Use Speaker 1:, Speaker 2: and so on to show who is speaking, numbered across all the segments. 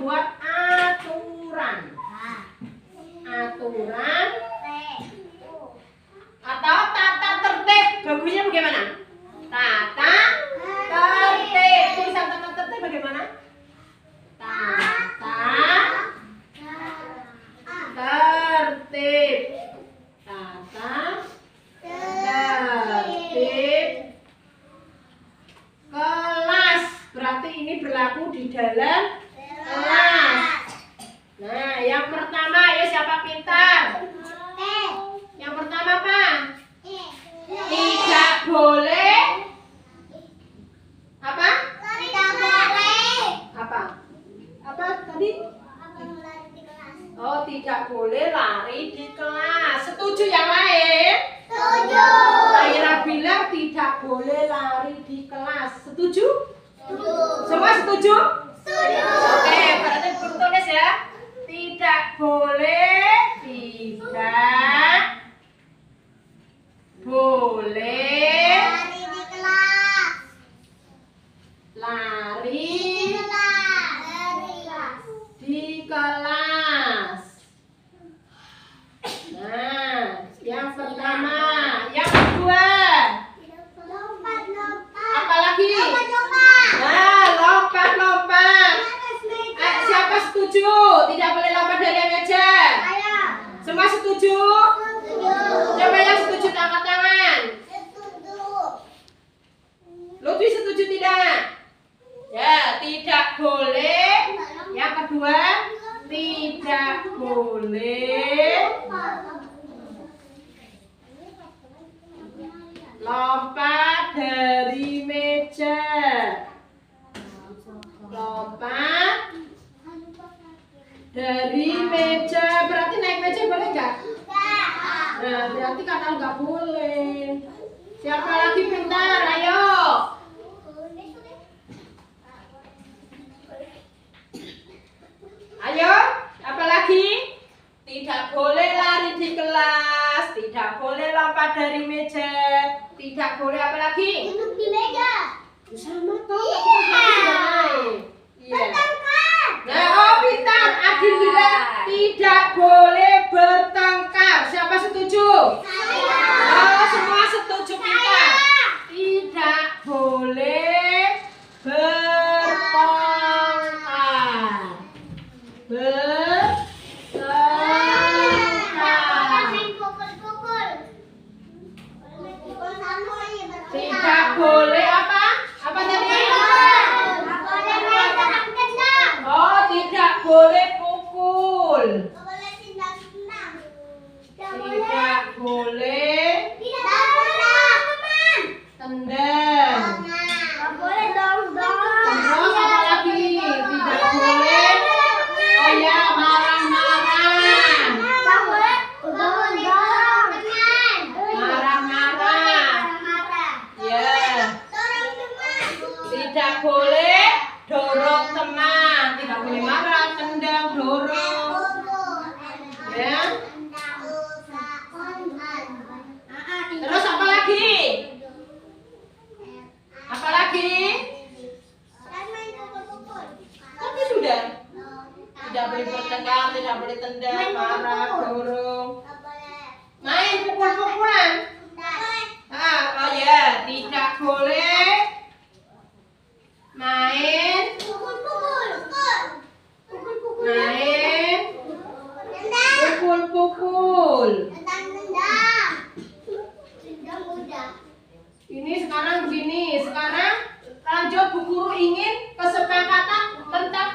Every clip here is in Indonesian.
Speaker 1: membuat aturan. Aturan atau tata tertib. Bagusnya bagaimana? Tata tertib. Tulisan tata tertib bagaimana? Tata tertib. Tata tertib kelas. Berarti ini berlaku di dalam kelas. Nah, yang pertama ya siapa pintar? Yang pertama apa? Tidak boleh apa?
Speaker 2: Tidak boleh.
Speaker 1: Apa? Apa tadi? Oh, tidak boleh lari di kelas. Setuju yang lain?
Speaker 2: Setuju.
Speaker 1: Aira bilang tidak boleh lari di kelas. Setuju?
Speaker 2: Setuju.
Speaker 1: Semua setuju?
Speaker 2: Setuju.
Speaker 1: Oke, berarti tulis ya. Tidak boleh, tidak boleh
Speaker 2: Lari di kelas.
Speaker 1: lari
Speaker 2: Kelas.
Speaker 1: di kelas. Nah, yang pertama, yang kedua,
Speaker 2: Lompat.
Speaker 1: apalagi?
Speaker 2: Lompat.
Speaker 1: Nah, lompat. Siapa setuju? Tidak boleh lompat dari meja.
Speaker 2: Saya.
Speaker 1: Semua setuju?
Speaker 2: Setuju.
Speaker 1: Coba yang setuju angkat tangan.
Speaker 2: Setuju.
Speaker 1: Lutfi setuju tidak? Ya, tidak boleh. Yang kedua, tidak boleh lompat dari meja. Lompat dari meja. Berarti naik meja boleh nggak? Nah, berarti kakak nggak boleh. Siapa lagi pintar? Ayo. Ayo, apa lagi? Tidak boleh lari di kelas, tidak boleh lompat dari meja, tidak boleh apa lagi?
Speaker 2: Duduk di meja.
Speaker 1: Sama toh, iya.
Speaker 2: Bertengkar.
Speaker 1: Nah, oh pintar. Adil bilang tidak boleh bertengkar. Siapa setuju?
Speaker 2: Saya.
Speaker 1: Oh, semua setuju pintar. Tidak boleh bertengkar. Tidak boleh apa? Apa tadi? Oh, tidak boleh pukul. Tidak boleh tendang. Terus apa lagi? Tidak boleh. Oh ya, marah-marah. Marah-marah. Ya. Tidak boleh dorong teman. Tidak boleh marah, tendang, dorong. Ya. Terus apa lagi? Apa lagi? Tapi sudah. Tidak boleh bertengkar, tidak boleh tendang, marah, dorong. Main pukul-pukulan. Oh ya, tidak boleh main pukul-pukul. Ini sekarang begini, sekarang lanjut Bu Guru ingin kesepakatan tentang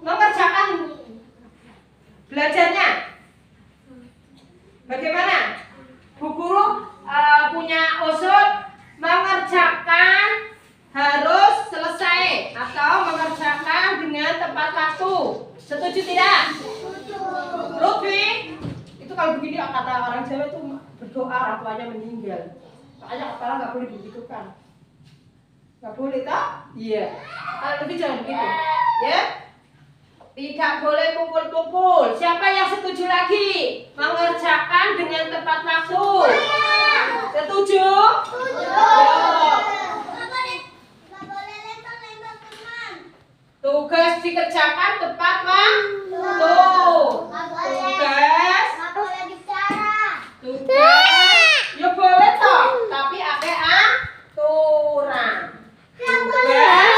Speaker 1: mengerjakan belajarnya. Bagaimana? Bu Guru punya usul mengerjakan harus selesai atau mengerjakan dengan tepat waktu. Setuju tidak? Lutfi, itu kalau begini kata orang Jawa itu berdoa orang tuanya meninggal. Makanya kepala nggak boleh begitu kan? Nggak boleh toh? Iya. Tapi jangan begitu, ya. Tidak boleh pukul-pukul. Siapa yang setuju lagi? Mengerjakan dengan tepat waktu. Setuju? Tugas dikerjakan tepat waktu. Tugas, ya boleh toh, tapi ada aturan. Tugas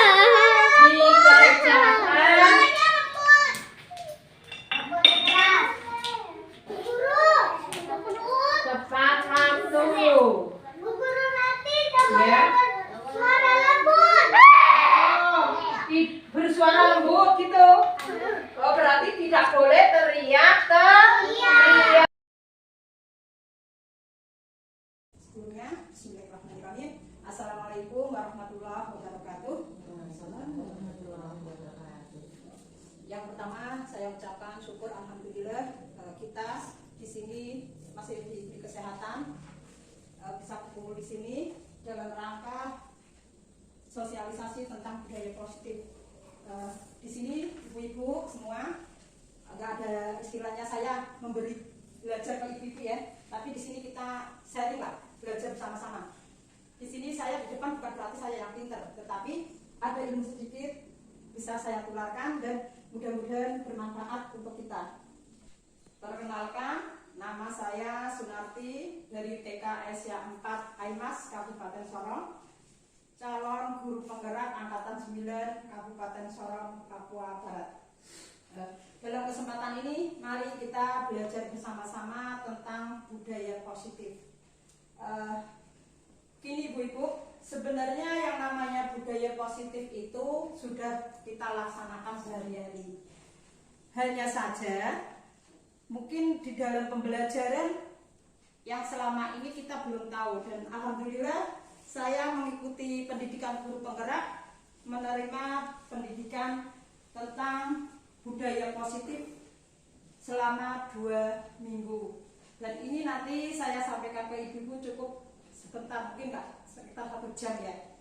Speaker 1: dikerjakan tepat waktu. Ya. Bersuara lembut gitu. Oh, berarti tidak boleh teriak. Sebelumnya, bismillahirrahmanirrahim. Assalamualaikum warahmatullahi wabarakatuh. Yang pertama, saya ucapkan syukur alhamdulillah kita di sini masih diberi kesehatan, bisa berkumpul di sini dalam rangka sosialisasi tentang budaya positif. Di sini ibu-ibu semua, nggak ada istilahnya saya memberi belajar ke ibu-ibu ya, tapi di sini kita sharing lah, belajar bersama-sama. Di sini saya di depan bukan berarti saya yang pinter, tetapi ada ilmu sedikit bisa saya tularkan dan mudah-mudahan bermanfaat untuk kita. Perkenalkan, nama saya Sunarti dari TK Asia 4 Aimas, Kabupaten Sorong, calon guru penggerak angkatan 9 Kabupaten Sorong, Papua Barat. Dalam kesempatan ini, mari kita belajar bersama-sama tentang budaya positif. Gini ibu-ibu, sebenarnya yang namanya budaya positif itu sudah kita laksanakan sehari-hari. Hanya saja, mungkin di dalam pembelajaran yang selama ini kita belum tahu, dan alhamdulillah saya mengikuti pendidikan guru penggerak, menerima pendidikan tentang budaya positif selama 2 minggu. Dan ini nanti saya sampaikan ke ibu-ibu cukup sebentar, mungkin nggak sekitar 1 jam ya.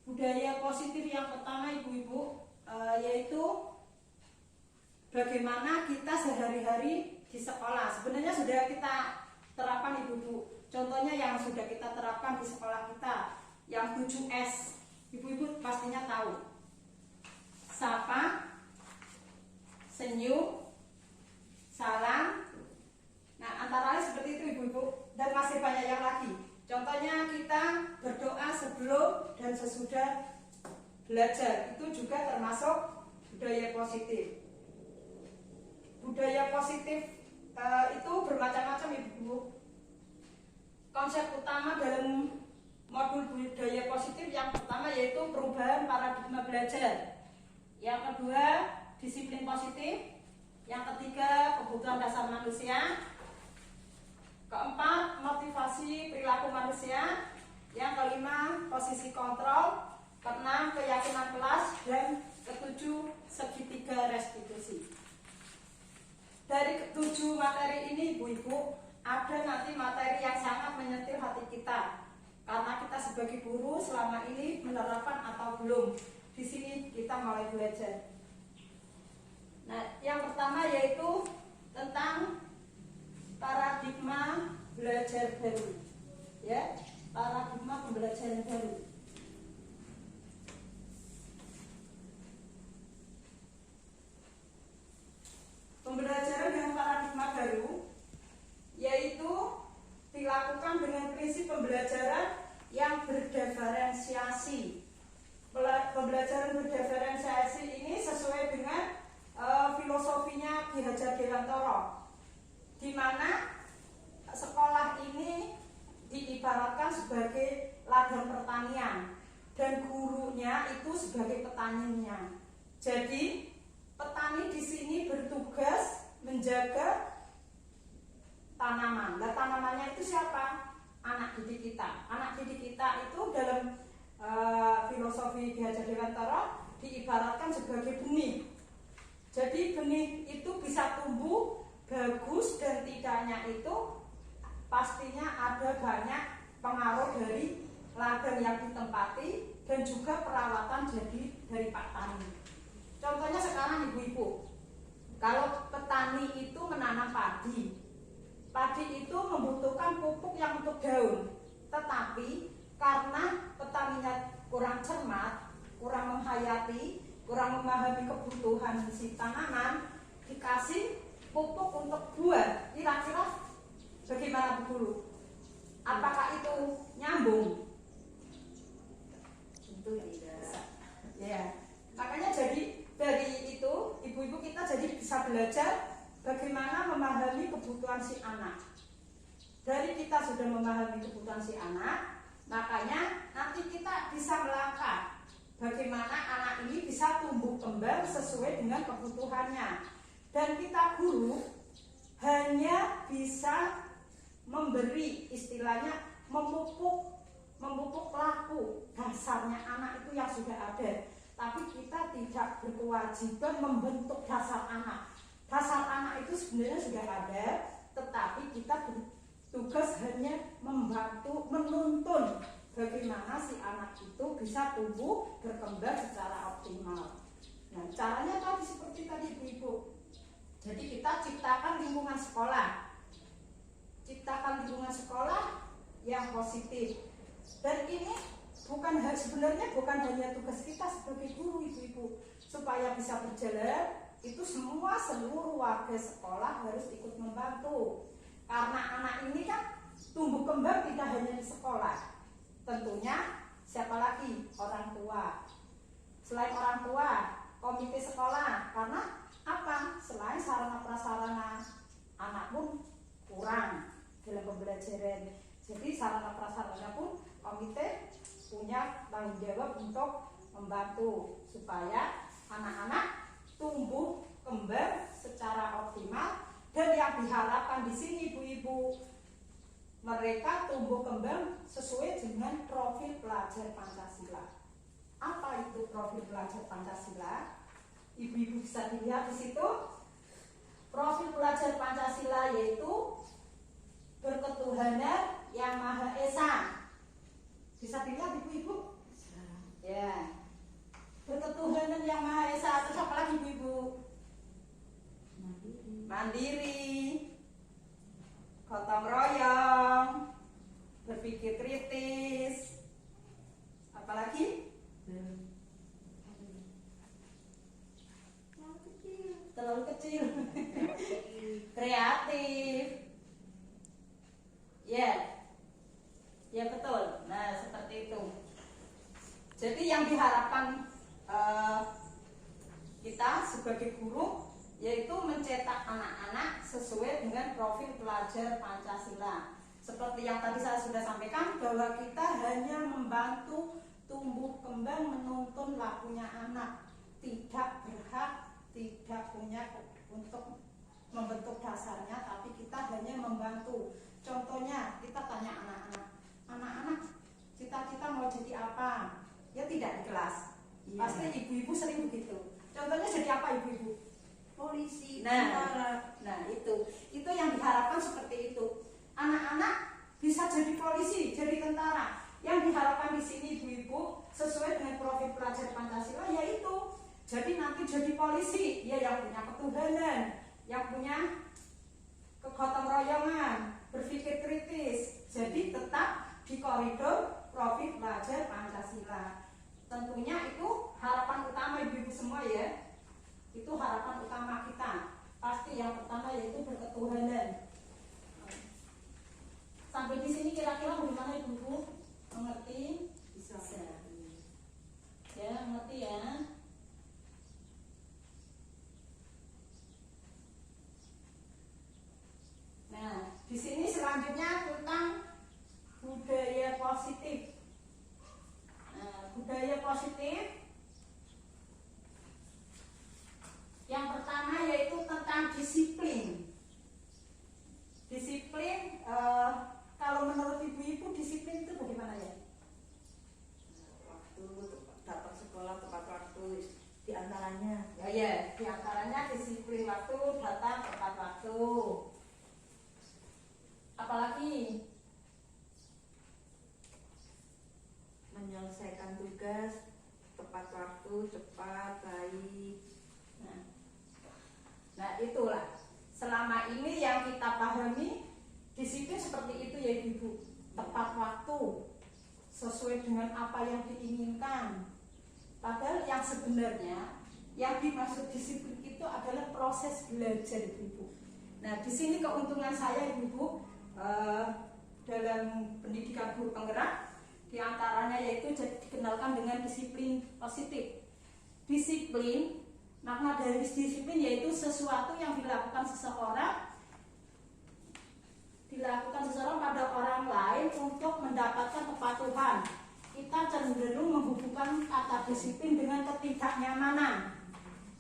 Speaker 1: Budaya positif yang pertama ibu-ibu yaitu bagaimana kita sehari-hari di sekolah. Sebenarnya sudah kita terapkan ibu-ibu. Contohnya yang sudah kita terapkan di sekolah kita, yang 7S. Ibu-ibu pastinya tahu. Sapa, senyum, salam. Nah, antara lain seperti itu ibu-ibu. Dan masih banyak yang lagi. Contohnya kita berdoa sebelum dan sesudah belajar. Itu juga termasuk budaya positif. Budaya positif itu bermacam-macam ibu-ibu. Konsep utama dalam modul budaya positif yang pertama yaitu perubahan paradigma belajar. Yang kedua, disiplin positif. Yang ketiga, kebutuhan dasar manusia. Keempat, motivasi perilaku manusia. Yang kelima, posisi kontrol. Keenam, keyakinan kelas. Dan ketujuh, segitiga restitusi. Dari 7 materi ini ibu-ibu, ada nanti materi yang sangat menyentuh hati kita. Karena kita sebagai guru selama ini menerapkan atau belum. Di sini kita mulai belajar. Nah, yang pertama yaitu tentang paradigma belajar baru. Ya, paradigma pembelajaran baru. Pembelajaran dengan paradigma baru yaitu dilakukan dengan prinsip pembelajaran yang berdiferensiasi. Pembelajaran berdiferensiasi ini sesuai dengan filosofinya Ki Hajar Dewantara, di mana sekolah ini diibaratkan sebagai ladang pertanian dan gurunya itu sebagai petaninya. Jadi petani di sini bertugas menjaga tanaman. Nah, tanamannya itu siapa? Anak didik kita. Anak didik kita itu dalam filosofi Ki Hajar Dewantara diibaratkan sebagai benih. Jadi benih itu bisa tumbuh bagus dan tidaknya itu pastinya ada banyak pengaruh dari ladang yang ditempati dan juga perawatan dari Pak Tani. Contohnya sekarang ibu-ibu, kalau petani itu menanam padi, padi itu membutuhkan pupuk yang untuk daun. Tetapi karena petaninya
Speaker 3: kurang cermat, kurang menghayati, kurang memahami kebutuhan si tanaman, dikasih pupuk untuk buah, kira-kira bagaimana Bu Guru? Apakah itu nyambung?
Speaker 4: Tentu tidak.
Speaker 3: Ya, makanya jadi dari itu ibu-ibu kita jadi bisa belajar bagaimana memahami kebutuhan si anak. Dari kita sudah memahami kebutuhan si anak, makanya nanti kita bisa melangkah bagaimana anak ini bisa tumbuh kembang sesuai dengan kebutuhannya. Dan kita guru hanya bisa memberi, istilahnya memupuk laku dasarnya anak itu yang sudah ada, tapi kita tidak berkewajiban membentuk dasar anak. Dasar anak itu sebenarnya sudah ada, tetapi kita bertugas hanya membantu, menuntun bagaimana si anak itu bisa tumbuh berkembang secara optimal. Nah, caranya tadi seperti tadi ibu-ibu. Jadi kita ciptakan lingkungan sekolah, yang positif. Dan ini sebenarnya bukan hanya tugas kita sebagai guru ibu-ibu, supaya bisa berjalan itu seluruh warga sekolah harus ikut membantu. Karena anak ini kan tumbuh kembang tidak hanya di sekolah, tentunya siapa lagi? Orang tua. Selain orang tua, komite sekolah. Karena apa? Selain sarana prasarana anak pun kurang dalam pembelajaran, jadi sarana prasarana pun komite punya tanggung jawab untuk membantu supaya anak-anak tumbuh kembang secara optimal. Dan yang diharapkan di sini ibu-ibu, mereka tumbuh kembang sesuai dengan profil pelajar Pancasila. Apa itu profil pelajar Pancasila? Ibu-ibu bisa dilihat di situ. Profil pelajar Pancasila yaitu berketuhanan yang Maha Esa. Bisa dilihat ibu-ibu? Ya. Berketuhanan yang Maha Esa. Terus apa lagi ibu-ibu? Mandiri, gotong royong, berpikir kritis. Apalagi? Terlalu kecil. Kreatif. Ya. Ya betul. Nah, seperti itu. Jadi yang diharapkan kita sebagai guru yaitu mencetak anak-anak sesuai dengan profil pelajar Pancasila. Seperti yang tadi saya sudah sampaikan, bahwa kita hanya membantu tumbuh kembang, menuntun lakunya anak, tidak berhak, tidak punya untuk membentuk dasarnya, tapi kita hanya membantu. Contohnya, kita tanya anak-anak, cita-cita mau jadi apa? Ya tidak di kelas. Pasti ibu-ibu sering begitu. Contohnya jadi apa ibu-ibu? Polisi, tentara. Nah itu yang diharapkan seperti itu. Anak-anak bisa jadi polisi, jadi tentara. Yang diharapkan di sini ibu-ibu sesuai dengan profil pelajar Pancasila yaitu jadi nanti jadi polisi, ya yang punya ketuhanan, yang punya kegotong royongan, berpikir kritis. Jadi tetap di koridor profil pelajar Pancasila. Tentunya itu harapan utama ibu-ibu semua ya. Itu harapan utama kita. Pasti yang pertama yaitu berketuhanan. Sampai di sini kira-kira bagaimana ibu-ibu? Mengerti? Bisa. Ya, mengerti ya. Nah, di sini selanjutnya tentang budaya positif. Nah, budaya positif yang pertama yaitu tentang disiplin. Disiplin, kalau menurut ibu-ibu disiplin itu bagaimana ya?
Speaker 4: Waktu datang sekolah tepat waktu diantaranya.
Speaker 3: Ya, diantaranya disiplin waktu, datang tepat waktu. Apalagi
Speaker 4: Menyelesaikan tugas tepat waktu, cepat, baik.
Speaker 3: Nah itulah selama ini yang kita pahami disiplin seperti itu ya ibu. Tepat waktu, sesuai dengan apa yang diinginkan. Padahal yang sebenarnya yang dimaksud disiplin itu adalah proses belajar, Ibu. Nah, di sini keuntungan saya, Ibu, dalam pendidikan guru penggerak, diantaranya yaitu dikenalkan dengan disiplin positif. Disiplin, makna dari disiplin yaitu sesuatu yang dilakukan seseorang pada orang lain untuk mendapatkan kepatuhan. Kita cenderung menghubungkan kata disiplin dengan ketidaknyamanan.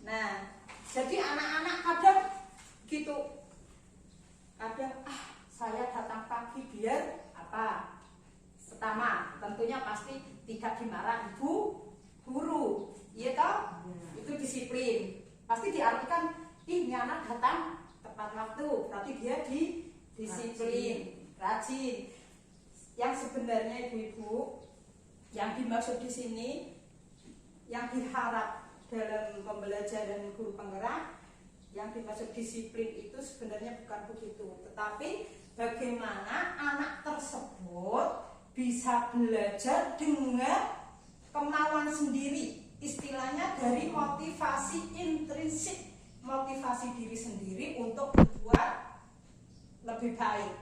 Speaker 3: Nah, jadi anak-anak kadang gitu, kadang saya datang pagi biar apa? Pertama, tentunya pasti tidak dimarah ibu guru, iya toh? Itu disiplin. Pasti diartikan, ini anak datang tepat waktu, berarti dia disiplin, rajin. Yang sebenarnya ibu-ibu, yang dimaksud di sini, yang diharap dalam pembelajaran guru penggerak, yang dimaksud disiplin itu sebenarnya bukan begitu, tetapi bagaimana anak tersebut bisa belajar dengan kemauan sendiri, istilahnya dari motivasi intrinsik, motivasi diri sendiri untuk berbuat lebih baik.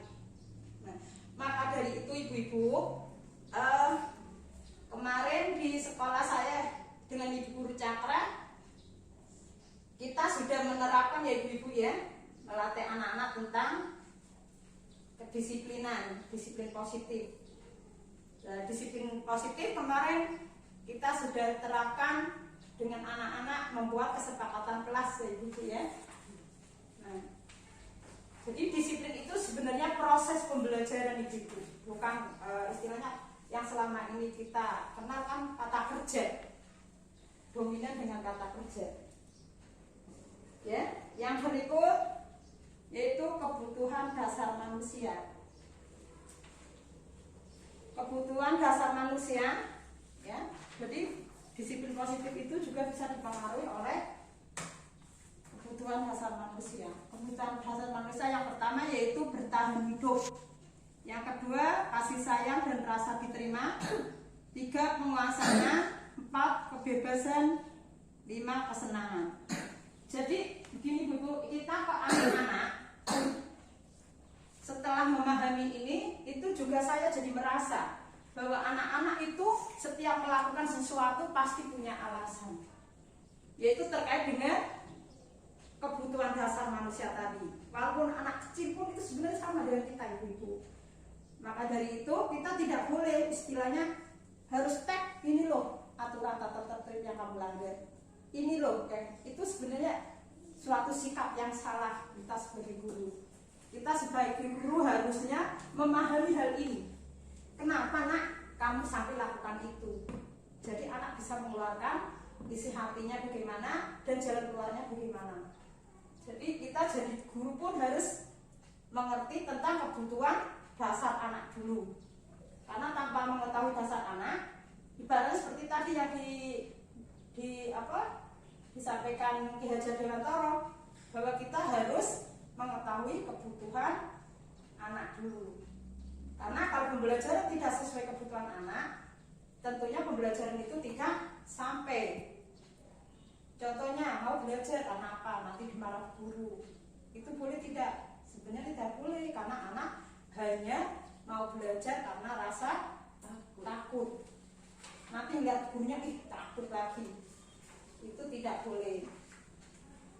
Speaker 3: Nah, maka dari itu ibu-ibu, kemarin di sekolah saya dengan Ibu Guru Cakra, kita sudah menerapkan ya ibu-ibu ya, melatih anak-anak tentang kedisiplinan, disiplin positif. Nah, disiplin positif kemarin kita sudah terapkan dengan anak-anak membuat kesepakatan kelas ya ibu ya. Nah, jadi disiplin itu sebenarnya proses pembelajaran ibu, bukan istilahnya yang selama ini kita kenal kan kata kerja, dominan dengan kata kerja. Ya, yang berikut yaitu kebutuhan dasar manusia. Kebutuhan dasar manusia, ya. Jadi disiplin positif itu juga bisa dipengaruhi oleh kebutuhan dasar manusia. Kebutuhan dasar manusia yang pertama yaitu bertahan hidup. Yang kedua, kasih sayang dan rasa diterima. 3, penguasanya. 4, kebebasan. 5, kesenangan. Jadi begini Bu, kita ke anak-anak setelah memahami ini, itu juga saya jadi merasa bahwa anak-anak itu setiap melakukan sesuatu pasti punya alasan, yaitu terkait dengan kebutuhan dasar manusia tadi. Walaupun anak kecil pun itu sebenarnya sama dengan kita ibu-ibu. Maka dari itu kita tidak boleh istilahnya harus tag ini loh aturan tata tertib yang kamu langgar. Ini loh, itu sebenarnya suatu sikap yang salah kita sebagai guru. Kita sebagai guru harusnya memahami hal ini. Kenapa nak kamu sampai lakukan itu? Jadi anak bisa mengeluarkan isi hatinya bagaimana dan jalan keluarnya bagaimana. Jadi kita jadi guru pun harus mengerti tentang kebutuhan dasar anak dulu. Karena tanpa mengetahui dasar anak, ibaratnya seperti tadi yang disampaikan Ki Hajar Dewantara, bahwa kita harus mengetahui kebutuhan anak dulu. Karena kalau pembelajaran tidak sesuai kebutuhan anak, tentunya pembelajaran itu tidak sampai. Contohnya mau belajar karena apa? Nanti dimarah guru. Itu boleh tidak? Sebenarnya tidak boleh, karena anak hanya mau belajar karena rasa takut. Nanti lihat gurunya takut lagi. Itu tidak boleh.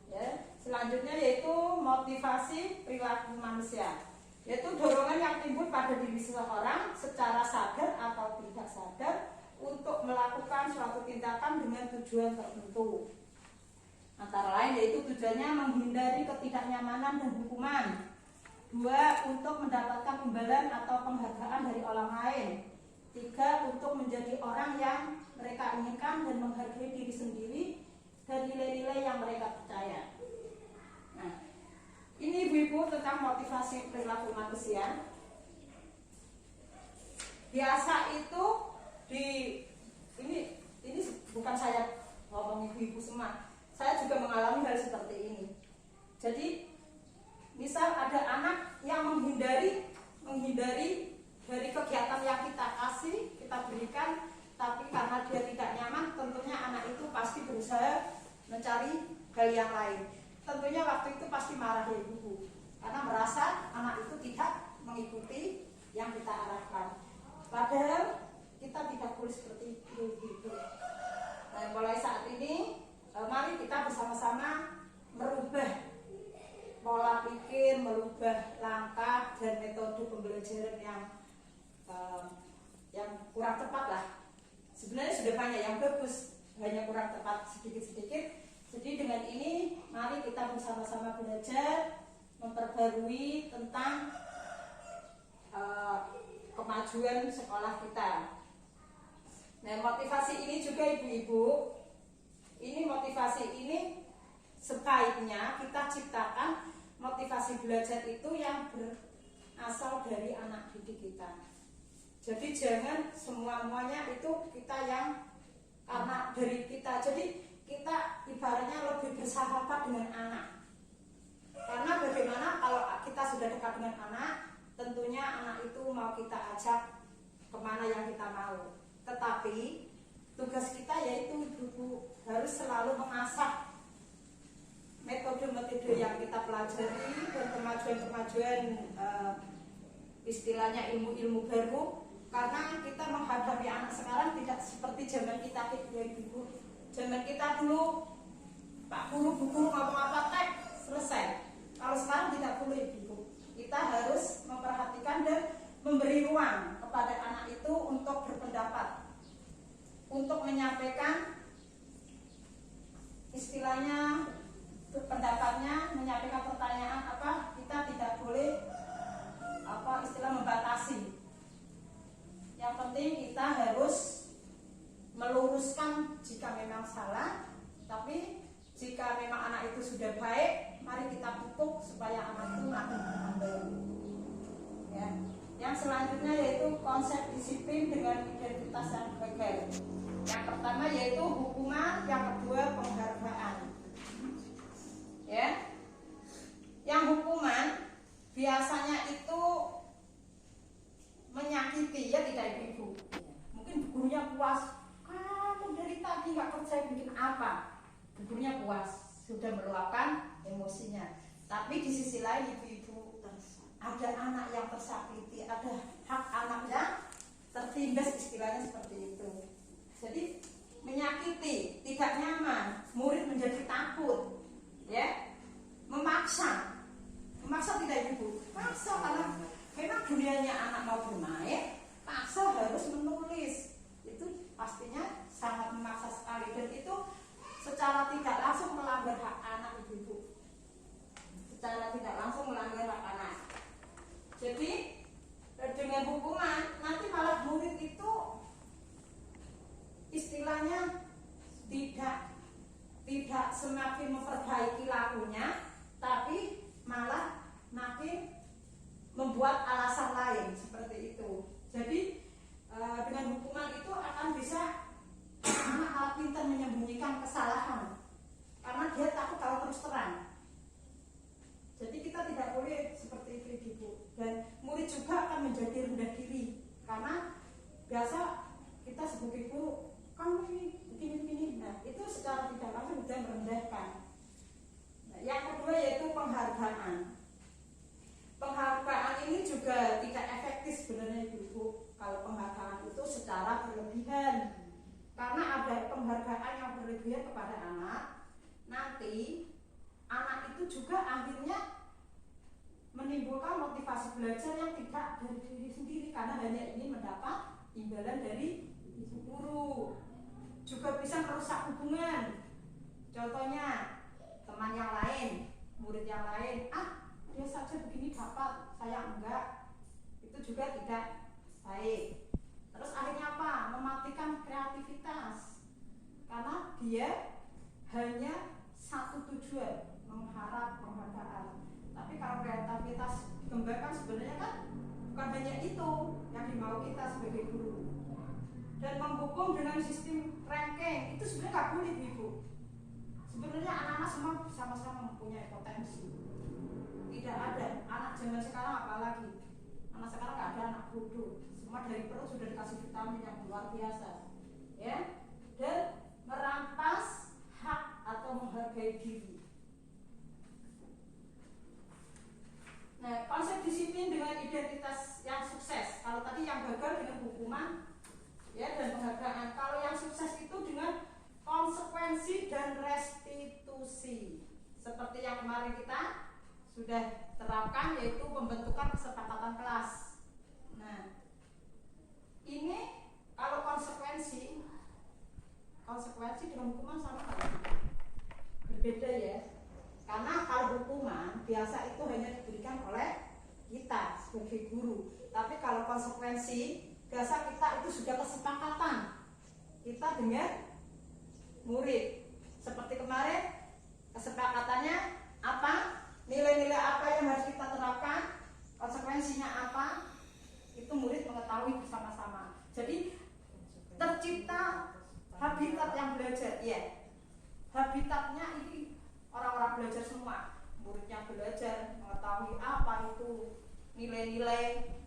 Speaker 3: Ya, selanjutnya yaitu motivasi perilaku manusia, yaitu dorongan yang timbul pada diri seseorang secara sadar atau tidak sadar untuk melakukan suatu tindakan dengan tujuan tertentu. Antara lain yaitu tujuannya menghindari ketidaknyamanan dan hukuman. 2, untuk mendapatkan imbalan atau penghargaan dari orang lain. 3, untuk menjadi orang yang mereka inginkan dan menghargai diri sendiri dan nilai-nilai yang mereka percaya. Nah, ini ibu-ibu tentang motivasi perilaku manusia. Biasa itu ini bukan saya ngomong ibu-ibu semua. Saya juga mengalami hal seperti ini. Jadi, misal ada anak yang menghindari dari kegiatan yang kita kasih, kita beri tentunya waktu itu pasti marah ya ibu, karena merasa anak itu tidak mengikuti yang kita arahkan. Padahal kita tidak boleh seperti itu. Nah, mulai saat ini mari kita bersama-sama merubah pola pikir, merubah langkah dan metode pembelajaran yang kurang tepat lah. Sebenarnya sudah banyak yang bagus, hanya kurang tepat sedikit-sedikit. Jadi dengan ini mari kita bersama-sama belajar memperbarui tentang kemajuan sekolah kita. Nah, motivasi ini juga ibu-ibu, ini motivasi ini sebaiknya kita ciptakan motivasi belajar itu yang berasal dari anak didik kita. Jadi jangan semuanya itu kita yang karena dari kita. Jadi kita ibaratnya lebih bersahabat dengan anak. Karena bagaimana kalau kita sudah dekat dengan anak, tentunya anak itu mau kita ajak kemana yang kita mau. Tetapi tugas kita yaitu ibu harus selalu mengasah metode-metode yang kita pelajari dan kemajuan-kemajuan istilahnya ilmu-ilmu baru. Karena kita menghadapi anak sekarang tidak seperti zaman kita ibu. Zaman kita dulu Pak Guru, Bu Guru ngomong apa tek selesai. Kalau sekarang tidak boleh ibu. Kita harus memperhatikan dan memberi ruang kepada anak itu untuk berpendapat, untuk menyampaikan istilahnya pendapatnya, menyampaikan pertanyaan apa. Kita tidak boleh istilah membatasi. Yang penting kita harus meluruskan jika memang salah, tapi jika memang anak itu sudah baik, mari kita pupuk supaya anak itu makin berkembang. Ya. Yang selanjutnya yaitu konsep disiplin dengan identitas yang gagal. Yang pertama yaitu hukuman, yang kedua penghargaan. Ya. Yang hukuman biasanya itu menyakiti, ya tidak ibu. Mungkin gurunya puas, kamu dari tadi nggak kerja bikin apa? Gurunya puas, sudah meluapkan emosinya. Tapi di sisi lain ibu-ibu, ada anak yang tersakiti, ada hak anak yang tertindas, istilahnya seperti itu. Jadi menyakiti, tidak nyaman, murid menjadi takut, ya, memaksa tidak ibu, paksa karena memang dunianya anak mau bermain, paksa harus menulis, itu pastinya sangat memaksa sekali dan itu secara tidak langsung melanggar hak anak ibu. Secara tidak langsung melanggar hak anak. Jadi dengan hukuman nanti malah murid itu istilahnya tidak semakin memperbaiki lakunya, tapi malah makin membuat alasan lain seperti itu. Jadi dengan hukuman itu akan bisa anak malah pintar menyembunyikan kesalahan karena dia takut kalau terus terang. Jadi kita tidak boleh seperti itu ibu. Dan murid juga akan menjadi rendah diri karena biasa kita sebagai guru, kamu ini begini. Nah itu secara tidak langsung sudah merendahkan. Nah, yang kedua yaitu penghargaan. Penghargaan ini juga tidak efektif sebenarnya ibu. Kalau penghargaan itu secara berlebihan, karena ada penghargaan yang berlebihan kepada anak, nanti anak itu juga akhirnya menimbulkan motivasi belajar yang tidak dari diri sendiri, karena hanya ingin mendapat imbalan dari ibu guru. Juga bisa merusak hubungan. Contohnya teman yang lain, murid yang lain, dia saja begini dapat, saya enggak. Itu juga tidak baik. Terus akhirnya apa? Mematikan kreativitas. Karena dia hanya satu tujuan, mengharap penghargaan. Tapi kalau kreativitas dikembangkan sebenarnya kan bukan hanya itu yang dimau kita sebagai guru. Dan menghukum dengan sistem ranking itu sebenarnya nggak boleh ibu. Sebenarnya anak-anak semua sama-sama mempunyai potensi. Tidak ada anak zaman sekarang apalagi. Anak sekarang nggak ada anak bodoh. Semua dari perut sudah dikasih vitamin yang luar biasa, ya. Dan merampas hak atau menghargai diri. kemarin kita sudah terapkan, yaitu pembentukan kesepakatan kelas. Nah, ini kalau konsekuensi dengan hukuman sama nggak? Berbeda ya. Karena kalau hukuman biasa itu hanya diberikan oleh kita sebagai guru. Tapi kalau konsekuensi biasa kita itu sudah kesepakatan kita dengan murid. Seperti kemarin kesepakatannya apa? Nilai-nilai apa yang harus kita terapkan? Konsekuensinya apa? Itu murid mengetahui bersama-sama. Jadi tercipta habitat yang belajar, ya. Habitatnya ini orang-orang belajar semua. Muridnya belajar mengetahui apa itu nilai-nilai,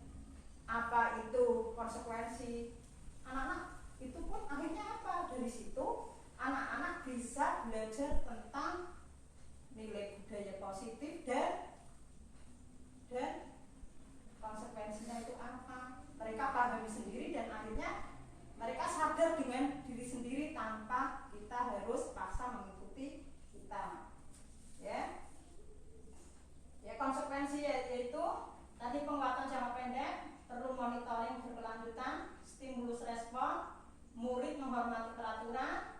Speaker 3: apa itu konsekuensi. Anak-anak itu pun akhirnya apa? Dari situ anak-anak bisa belajar tentang nilai budaya positif dan konsekuensinya itu apa. Mereka pahami sendiri dan akhirnya mereka sadar dengan diri sendiri tanpa kita harus paksa mengikuti kita. Ya, konsekuensi yaitu tadi penguatan jangka pendek, perlu monitoring berkelanjutan, stimulus respon, murid menghormati peraturan,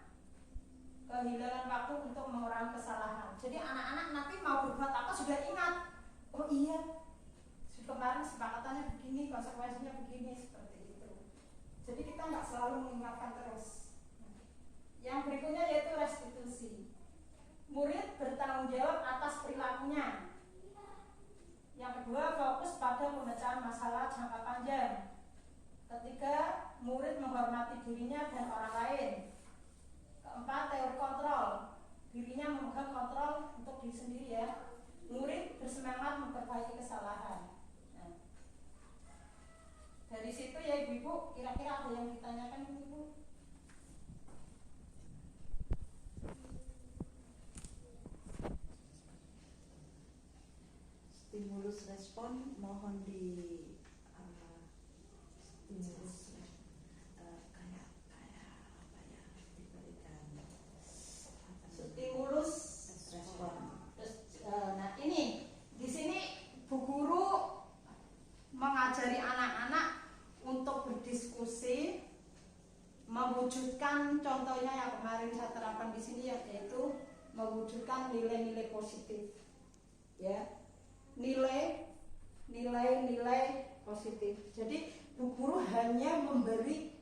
Speaker 3: kehilangan waktu untuk mengurangi kesalahan. Jadi anak-anak nanti mau berbuat apa sudah ingat. Oh iya, kemarin sepakatannya begini, konsekuensinya begini, seperti itu. Jadi kita nggak selalu mengingatkan terus. Yang berikutnya yaitu restitusi. Murid bertanggung jawab atas perilakunya. Yang kedua, fokus pada pemecahan masalah jangka panjang. Ketiga, murid menghormati dirinya dan orang lain. Keempat, teori kontrol. Dirinya memegang kontrol untuk diri sendiri ya. Murid bersemangat memperbaiki kesalahan. Nah, dari situ ya ibu-ibu, kira-kira ada yang ditanyakan ibu-ibu?
Speaker 4: Stimulus respon mohon di stimulus kayak apa ya, diberikan
Speaker 3: Stimulus
Speaker 4: respon.
Speaker 3: Terus, nah ini di sini Bu Guru mengajari anak-anak untuk berdiskusi, mewujudkan contohnya yang kemarin saya terapkan di sini yaitu mewujudkan nilai-nilai positif, ya, nilai positif. Jadi Bu Guru hanya memberi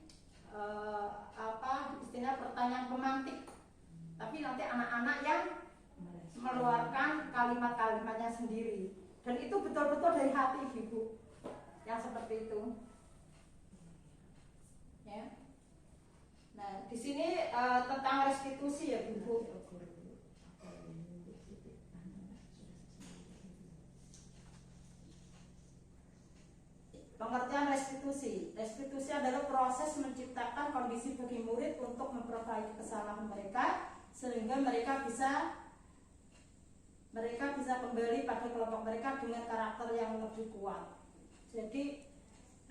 Speaker 3: istilah pertanyaan pemantik, tapi nanti anak-anak yang mengeluarkan kalimat-kalimatnya sendiri, dan itu betul-betul dari hati ibu yang seperti itu ya. Nah di sini tentang restitusi ya Bu. Pengertian restitusi. Restitusi adalah proses menciptakan kondisi bagi murid untuk memperbaiki kesalahan mereka sehingga mereka bisa kembali pada kelompok mereka dengan karakter yang lebih kuat. Jadi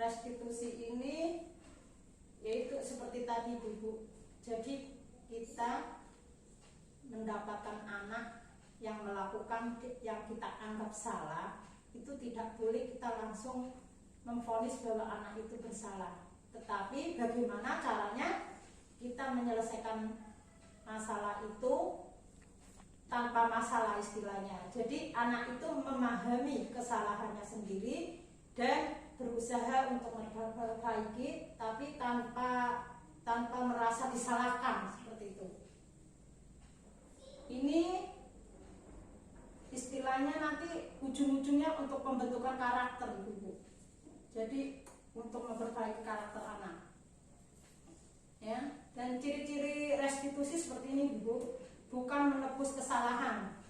Speaker 3: restitusi ini yaitu seperti tadi Bu. Jadi kita mendapatkan anak yang melakukan yang kita anggap salah, itu tidak boleh kita langsung memvonis bahwa anak itu bersalah. Tetapi bagaimana caranya kita menyelesaikan masalah itu tanpa masalah istilahnya. Jadi anak itu memahami kesalahannya sendiri dan berusaha untuk memperbaiki, tapi tanpa merasa disalahkan, seperti itu. Ini istilahnya nanti ujung-ujungnya untuk pembentukan karakter, Bu. Jadi untuk memperbaiki karakter anak. Ya, dan ciri-ciri restitusi seperti ini, Bu. Bukan menebus kesalahan,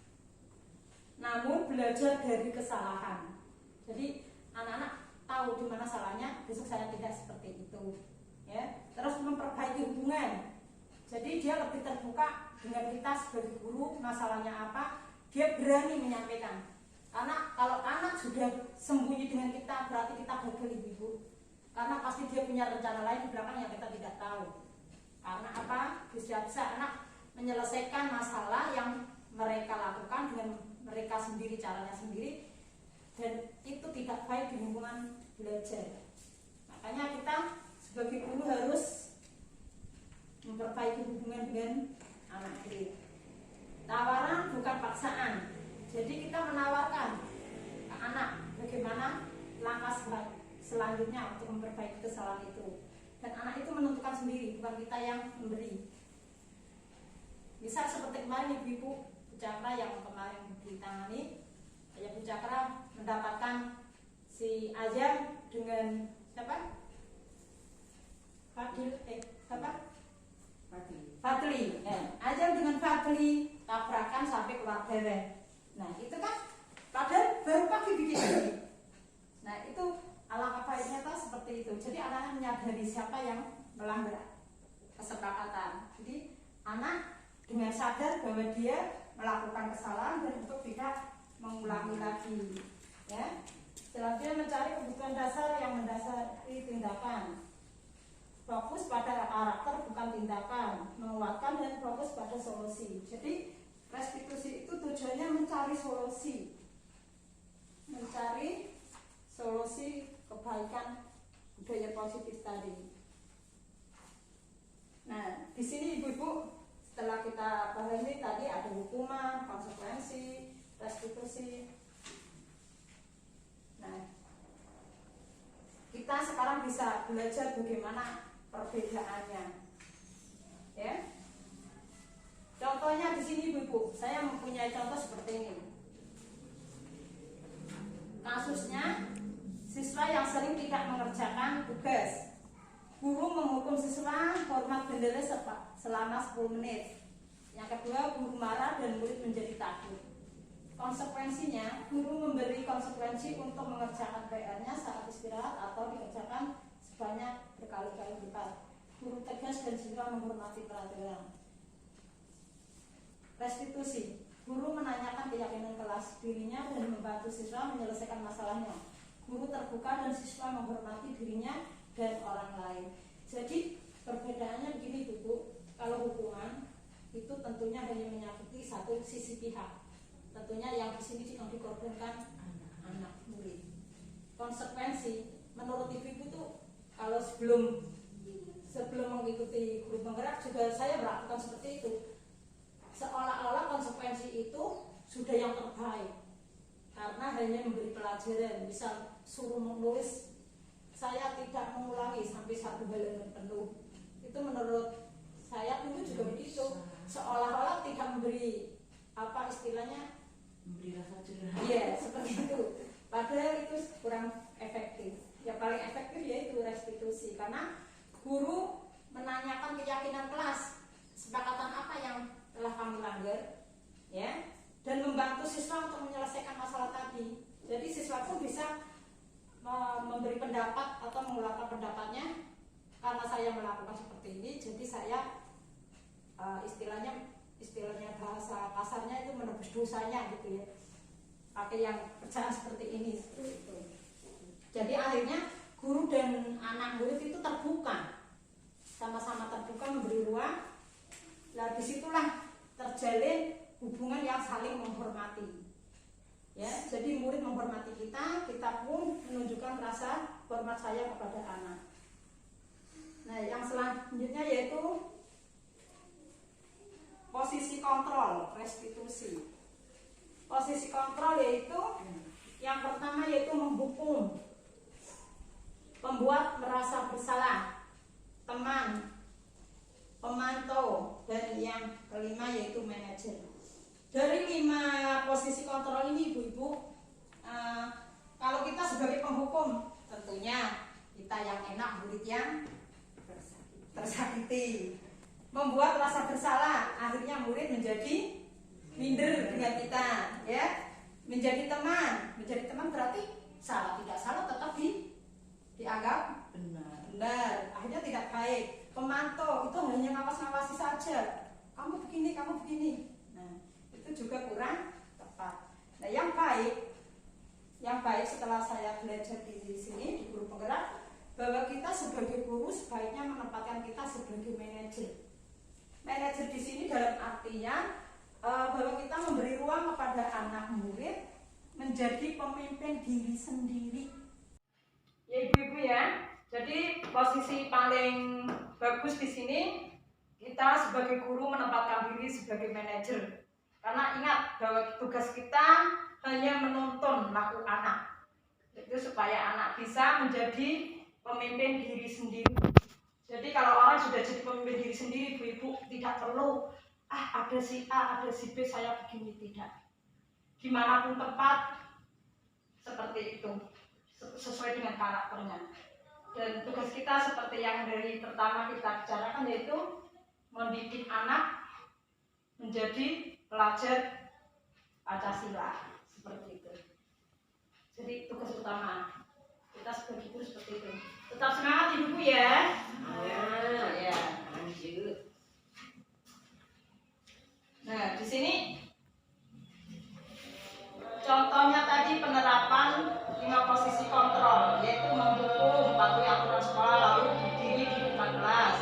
Speaker 3: namun belajar dari kesalahan. Jadi anak-anak tahu di mana salahnya, besok saya tidak seperti itu. Ya, terus memperbaiki hubungan. Jadi dia lebih terbuka dengan kita sebagai guru, masalahnya apa, dia berani menyampaikan. Karena kalau anak sudah sembunyi dengan kita, berarti kita gagal, Ibu. Karena pasti dia punya rencana lain di belakang yang kita tidak tahu. Karena apa? Bisa anak menyelesaikan masalah yang mereka lakukan dengan mereka sendiri, caranya sendiri, dan itu tidak baik di lingkungan belajar. Makanya kita sebagai guru harus memperbaiki hubungan dengan anak didik. Tawaran bukan paksaan. Jadi kita menawarkan ke anak bagaimana langkah selanjutnya untuk memperbaiki kesalahan itu. Dan anak itu menentukan sendiri, bukan kita yang memberi. Misal seperti kemarin ibu-ibu Bu Cakra yang kemarin ditangani, ya Bu Cakra mendapatkan si Azam dengan siapa? Fadli. Azam dengan Fadli tabrakan sampai keluar darah. Nah itu kan padahal baru pagi bikin ini. Nah itu alangkah baiknya tuh seperti itu. Jadi anak-anak menyadari siapa yang melanggar kesepakatan. Jadi anak dengan sadar bahwa dia melakukan kesalahan dan untuk tidak mengulangi lagi. Ya. Selanjutnya mencari kebutuhan dasar yang mendasari tindakan. Fokus pada karakter bukan tindakan, menguatkan dan fokus pada solusi. Jadi restitusi itu tujuannya mencari solusi kebaikan budaya positif tadi. Nah, di sini ibu-ibu setelah kita pahami tadi ada hukuman, konsekuensi, restitusi. Nah, kita sekarang bisa belajar bagaimana perbedaannya. Ya. Contohnya di sini ibu-ibu, saya mempunyai contoh seperti ini. Kasusnya siswa yang sering tidak mengerjakan tugas. Guru menghukum siswa hormat bendera selama 10 menit. Yang kedua, guru marah dan murid menjadi takut. Konsekuensinya, guru memberi konsekuensi untuk mengerjakan PR-nya saat istirahat atau dikerjakan sebanyak berkali-kali lipat. Guru tegas dan siswa menghormati peraturan. Restitusi, guru menanyakan keyakinan kelas dirinya dan membantu siswa menyelesaikan masalahnya. Guru terbuka dan siswa menghormati dirinya dan orang lain. Jadi perbedaannya begini Bu, kalau hukuman itu tentunya hanya menyakiti satu sisi pihak. Tentunya yang di sini yang dikorbankan anak murid. Konsekuensi menurut ibu itu kalau sebelum mengikuti guru penggerak juga saya melakukan seperti itu. Seolah-olah konsekuensi itu sudah yang terbaik karena hanya memberi pelajaran. Misal suruh menulis, saya tidak mengulangi sampai 1 halaman penuh. Itu menurut saya dulu juga begitu. Seolah-olah tidak memberi apa istilahnya,
Speaker 4: Memberi rasa jerah.
Speaker 3: iya seperti itu. Padahal itu kurang efektif. Yang paling efektif yaitu restitusi, karena guru menanyakan keyakinan kelas, kesepakatan apa yang telah kami langgar, ya, dan membantu siswa untuk menyelesaikan masalah tadi. Jadi siswa pun bisa memberi pendapat atau mengeluarkan pendapatnya. Karena saya melakukan seperti ini, jadi saya istilahnya bahasa kasarnya itu menebus dosanya gitu ya. Pakai yang berjalan seperti ini, seperti itu. Jadi akhirnya guru dan anak murid itu terbuka, sama-sama terbuka memberi ruang. Nah disitulah terjalin hubungan yang saling menghormati. Ya, jadi murid menghormati kita, kita pun menunjukkan rasa hormat saya kepada anak. Nah, yang selanjutnya yaitu posisi kontrol, restitusi. Posisi kontrol yaitu yang pertama yaitu menghukum, membuat merasa bersalah, teman, pemantau, dan yang kelima yaitu manajer. Dari 5 posisi kontrol ini ibu-ibu, kalau kita sebagai penghukum tentunya kita yang enak, murid yang tersakiti. Membuat rasa bersalah, akhirnya murid menjadi minder dengan kita, ya. Menjadi teman berarti salah tidak salah tetap dianggap benar. Akhirnya tidak baik. Pemantau itu hanya ngawas-ngawasi saja. Kamu begini. Nah, itu juga kurang tepat. Nah, yang baik setelah saya belajar di sini di guru penggerak, bahwa kita sebagai guru sebaiknya menempatkan kita sebagai manajer. Manajer di sini dalam artian bahwa kita memberi ruang kepada anak murid menjadi pemimpin diri sendiri. Ya ibu-ibu ya, jadi posisi paling bagus di sini kita sebagai guru menempatkan diri sebagai manajer. Karena ingat bahwa tugas kita hanya menonton laku anak. Itu supaya anak bisa menjadi pemimpin diri sendiri. Jadi kalau orang sudah jadi pemimpin diri sendiri, ibu-ibu tidak perlu ada si A, ada si B, saya begini, tidak. Dimanapun tempat seperti itu, sesuai dengan karakternya. Dan tugas kita seperti yang dari pertama kita bicarakan, yaitu mendidik anak menjadi pelajar Pancasila, seperti itu. Jadi tugas utama kita sebagai guru seperti itu. Tetap semangat ibu-ibu ya. Ya.
Speaker 4: Lanjut.
Speaker 3: Nah, di sini contohnya tadi penerapan 5 posisi kontrol, yaitu mendukung, mematuhi aturan sekolah, lalu berdiri di depan kelas,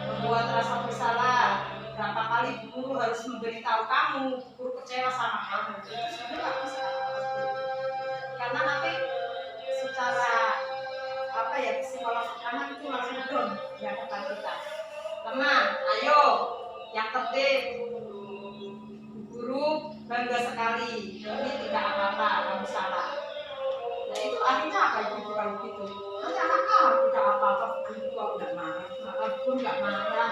Speaker 3: membuat rasa bersalah. Berapa kali guru harus memberitahu kamu, guru kecewa sama kamu. Itu sebenarnya nggak bisa, karena nanti secara psikolog anak itu langsung down di hadapan kita. Teman, ayo yang tertib. Guru bangga sekali, ini tidak apa-apa, kamu salah. Nah itu artinya apa ibu kalau gitu? Nanti anak tidak apa-apa, guru kok nggak marah, guru nggak marah,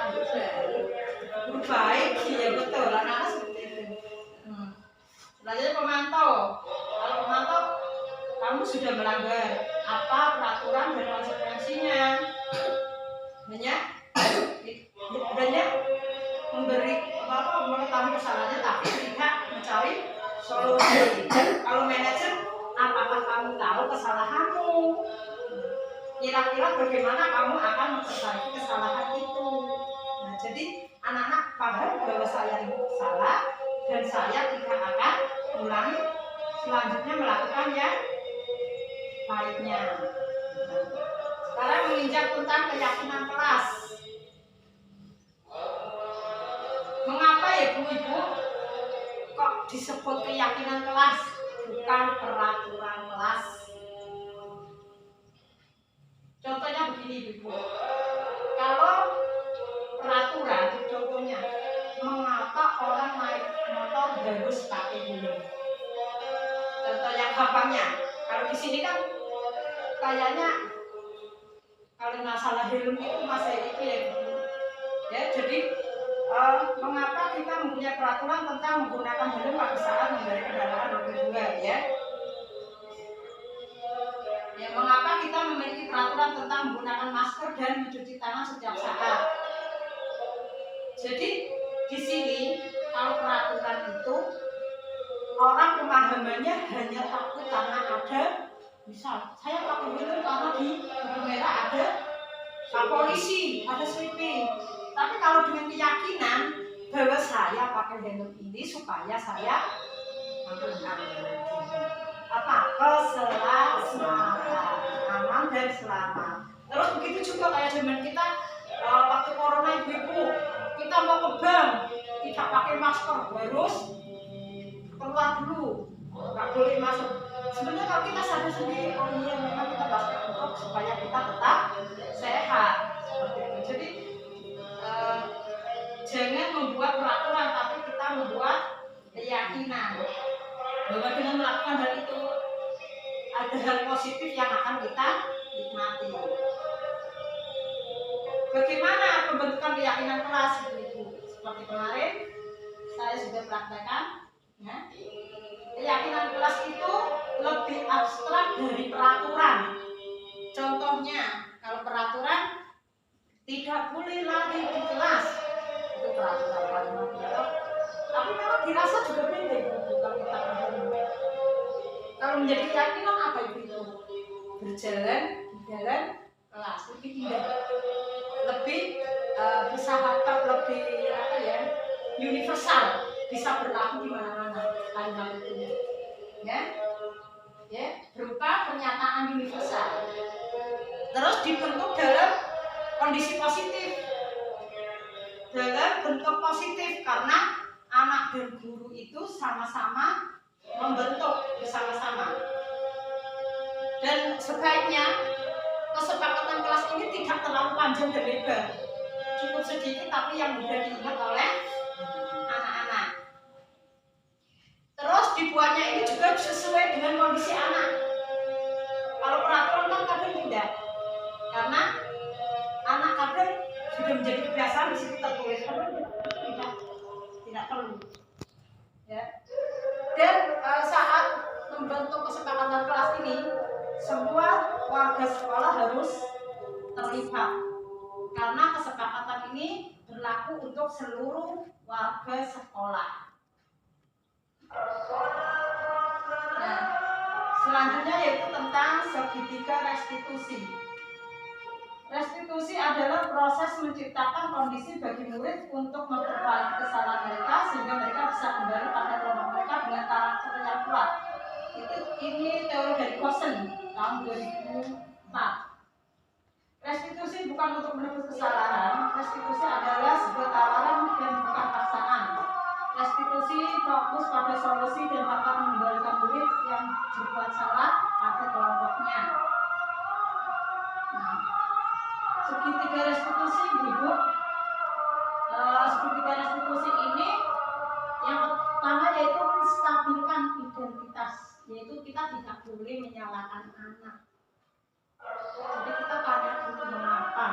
Speaker 3: guru baik, iya betul, anak-anak seperti itu. Selanjutnya pemantau. Kalau pemantau, kamu sudah melanggar apa peraturan dan konsekuensinya? Hanya memberi mengetahui kesalahannya, tapi tidak mencari solusi. Kalau manajer, apakah kamu tahu kesalahanmu? Kira-kira bagaimana kamu akan memperbaiki kesalahan itu? Nah, jadi anak-anak paham bahwa saya salah dan saya tidak akan ulangi selanjutnya melakukan yang baiknya. Nah, sekarang menginjak tentang keyakinan kelas. Mengapa ya Bu-Ibu kok disebut keyakinan kelas, bukan peraturan kelas? Contohnya begini Ibu, kalau peraturan, contohnya mengapa orang naik motor harus pakai helm? Contoh yang gampangnya, kalau di sini kan kayaknya kalau masalah helm itu masih itu ya, jadi mengapa kita mempunyai peraturan tentang menggunakan helm pada saat mengendarai kendaraan roda 2 ya? Ya, mengapa kita memiliki peraturan tentang menggunakan masker dan mencuci tangan setiap saat? Jadi di sini kalau peraturan itu orang pemahamannya hanya takut karena ada, misal saya pakai helm karena di lampu merah ada polisi, ada sweeping. Tapi kalau dengan keyakinan bahwa saya pakai helm ini supaya saya keselamatan, aman dan selamat. Terus begitu juga kayak zaman kita waktu corona ibu-ibu, kita mau ke bank tidak pakai masker, harus keluar dulu, nggak boleh masuk. Sebenarnya kalau kita sadar sendiri, oh iya memang kita masker untuk supaya kita tetap sehat seperti itu. Jadi jangan membuat peraturan, tapi kita membuat keyakinan bahwa dengan melakukan hal itu ada hal positif yang akan kita nikmati. Bagaimana pembentukan keyakinan kelas itu? Seperti kemarin saya sudah praktekkan ya. Keyakinan kelas itu lebih abstrak dari peraturan. Contohnya, kalau peraturan tidak boleh lari di kelas, itu peraturan kalimat itu. Tapi memang dirasa juga beda itu kalau kita pahami. Kalau menjadi keyakinan apa itu? Berjalan di dalam kelas lebih indah, lebih bersahabat, lebih universal, bisa berlaku di mana-mana kalimat itu. Ya, berupa pernyataan universal. Terus dibentuk dalam kondisi positif, dalam bentuk positif karena anak dan guru itu sama-sama membentuk bersama-sama. Dan sebaiknya kesepakatan kelas ini tidak terlalu panjang dan lebar, cukup sedikit tapi yang mudah diingat oleh anak-anak. Terus dibuatnya ini juga sesuai dengan kondisi anak. Kalau peraturan kan kadang tidak, karena anak kadang sudah menjadi kebiasaan di situ tertulis, kadang tidak perlu. Ya. Dan saat membentuk kesepakatan kelas ini, semua warga sekolah harus terlibat, karena kesepakatan ini berlaku untuk seluruh warga sekolah. Nah, selanjutnya yaitu tentang segitiga restitusi. Restitusi adalah proses menciptakan kondisi bagi murid untuk memperbaiki kesalahan mereka sehingga mereka bisa kembali pada kelompok mereka dengan karakter yang kuat. Ini teori dari Kosen tahun 2004. Restitusi bukan untuk menebus kesalahan. Restitusi adalah sebuah tawaran dan bukan paksaan. Restitusi fokus pada solusi dan dapat mengembalikan murid yang berbuat salah pada kelompoknya. Nah, segitiga restitusi berikut. Segitiga restitusi ini yang pertama yaitu menstabilkan identitas, yaitu kita tidak boleh menyalahkan anak. Jadi kita tanya untuk mengapa,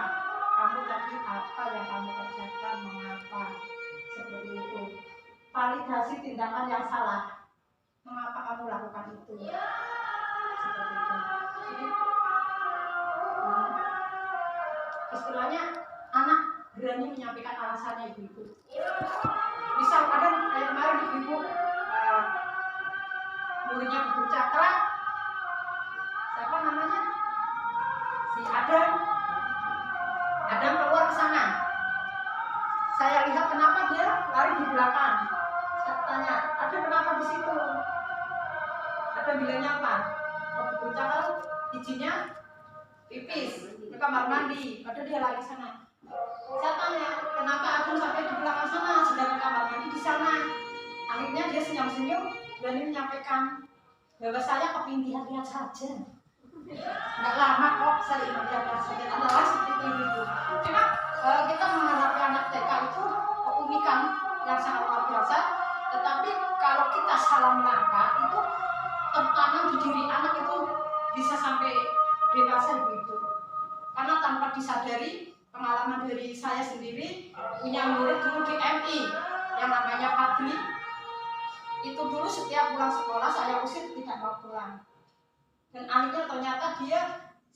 Speaker 3: kamu tadi apa yang kamu kerjakan, mengapa, seperti itu. Validasi tindakan yang salah, mengapa kamu lakukan itu, seperti itu. Jadi istilahnya anak berani menyampaikan alasannya ibu-ibu. Misal kadang kayak kemarin ibu-ibu muridnya Ibu Cakra, siapa namanya? Si Adam keluar ke sana. Saya lihat kenapa dia lari di belakang. Saya tanya, ada kenapa di situ? Ada bilangnya apa? Ibu Cakra izinnya pipis ke kamar mandi, padahal dia lari sana. Saya tanya, kenapa Adam sampai di belakang sana, sedangkan kamar mandi di sana? Akhirnya dia senyum-senyum berani menyampaikan bahwa saya kepingin lihat-lihat saja. Nggak lama kok saya ingin lihat saja, adalah seperti itu. Cuma kita menghadapi anak TK itu keunikan yang sangat luar biasa. Tetapi kalau kita salah melangkah itu tertanam di diri anak itu bisa sampai dewasa begitu. Karena tanpa disadari, pengalaman dari saya sendiri punya murid dulu di MI yang namanya Fadli. Itu dulu setiap pulang sekolah saya usir tidak mau pulang. Dan akhirnya ternyata dia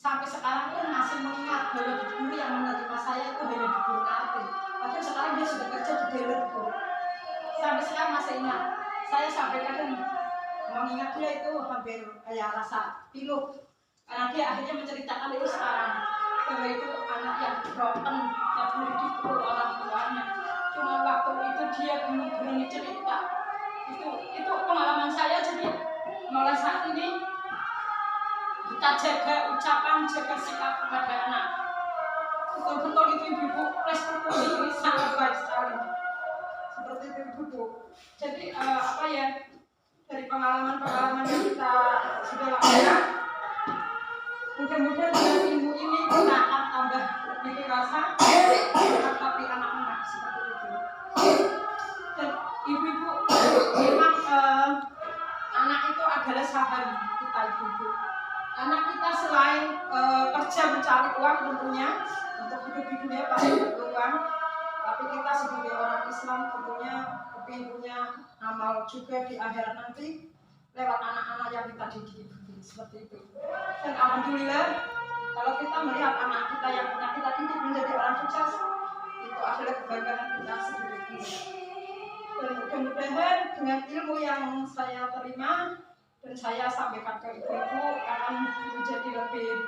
Speaker 3: sampai sekarang pun masih mengingat bahwa guru yang menerima saya itu hanya di guru arti. Tapi sekarang dia sudah kerja di dealer guru. Sampai sekarang masih ingat. Saya sampai kadang mengingat dia itu hampir kayak rasa pilu. Karena dia akhirnya menceritakan itu sekarang bahwa itu anak yang broken, yang belum dipukul orang tuanya. Cuma waktu itu dia berani cerita. Itu pengalaman saya. Jadi mulai saat ini kita jaga ucapan, jaga sikap kepada anak. Betul-betul itu ibu restitusi ini sangat baik sekali. Seperti itu ibu. Jadi apa ya, dari pengalaman-pengalaman yang kita sudah lakukan, mudah-mudahan dengan ilmu ini kita akan tambah lebih dewasa menghadapi anak-anak seperti itu. Dan ibu-ibu, memang anak itu adalah sahabat kita ibu-ibu. Anak kita selain kerja mencari uang tentunya untuk hidup di dunia pasti perlu uang, tapi kita sebagai orang Islam tentunya kepingin punya amal juga di akhirat nanti lewat anak-anak yang kita didik seperti itu. Dan alhamdulillah kalau kita melihat anak kita yang pernah kita didik menjadi orang sukses, itu adalah kebanggaan kita sendiri. Dan mudah-mudahan dengan ilmu yang saya terima dan saya sampaikan ke ibu-ibu akan menjadi lebih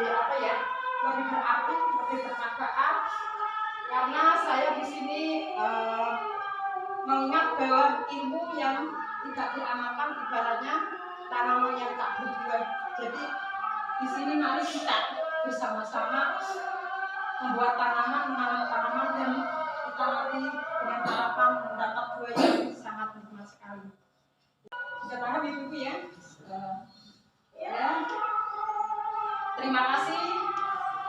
Speaker 3: apa ya, lebih berarti, lebih bermanfaat. Karena saya di sini mengingat bahwa ilmu yang tidak diamalkan ibaratnya tanaman yang tak berbuah. Jadi di sini mari kita bersama-sama membuat tanaman, menanam tanaman dan kita nanti dengan harapan mendapat buah yang sangat nikmat sekali. Sudah paham ibu-ibu ya? Ya. Terima kasih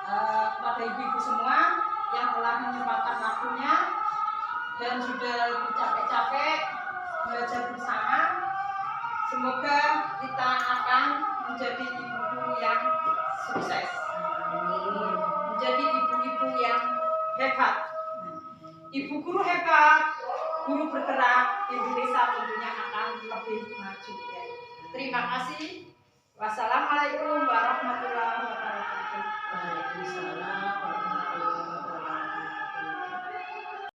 Speaker 3: kepada ibu-ibu semua yang telah menyempatkan waktunya dan sudah bercapek-capek belajar bersama. Semoga kita akan menjadi ibu-ibu yang sukses, menjadi ibu-ibu yang hebat. Ibu guru hebat, guru bergerak, Indonesia tentunya akan lebih maju. Ya. Terima kasih. Wassalamualaikum warahmatullahi wabarakatuh.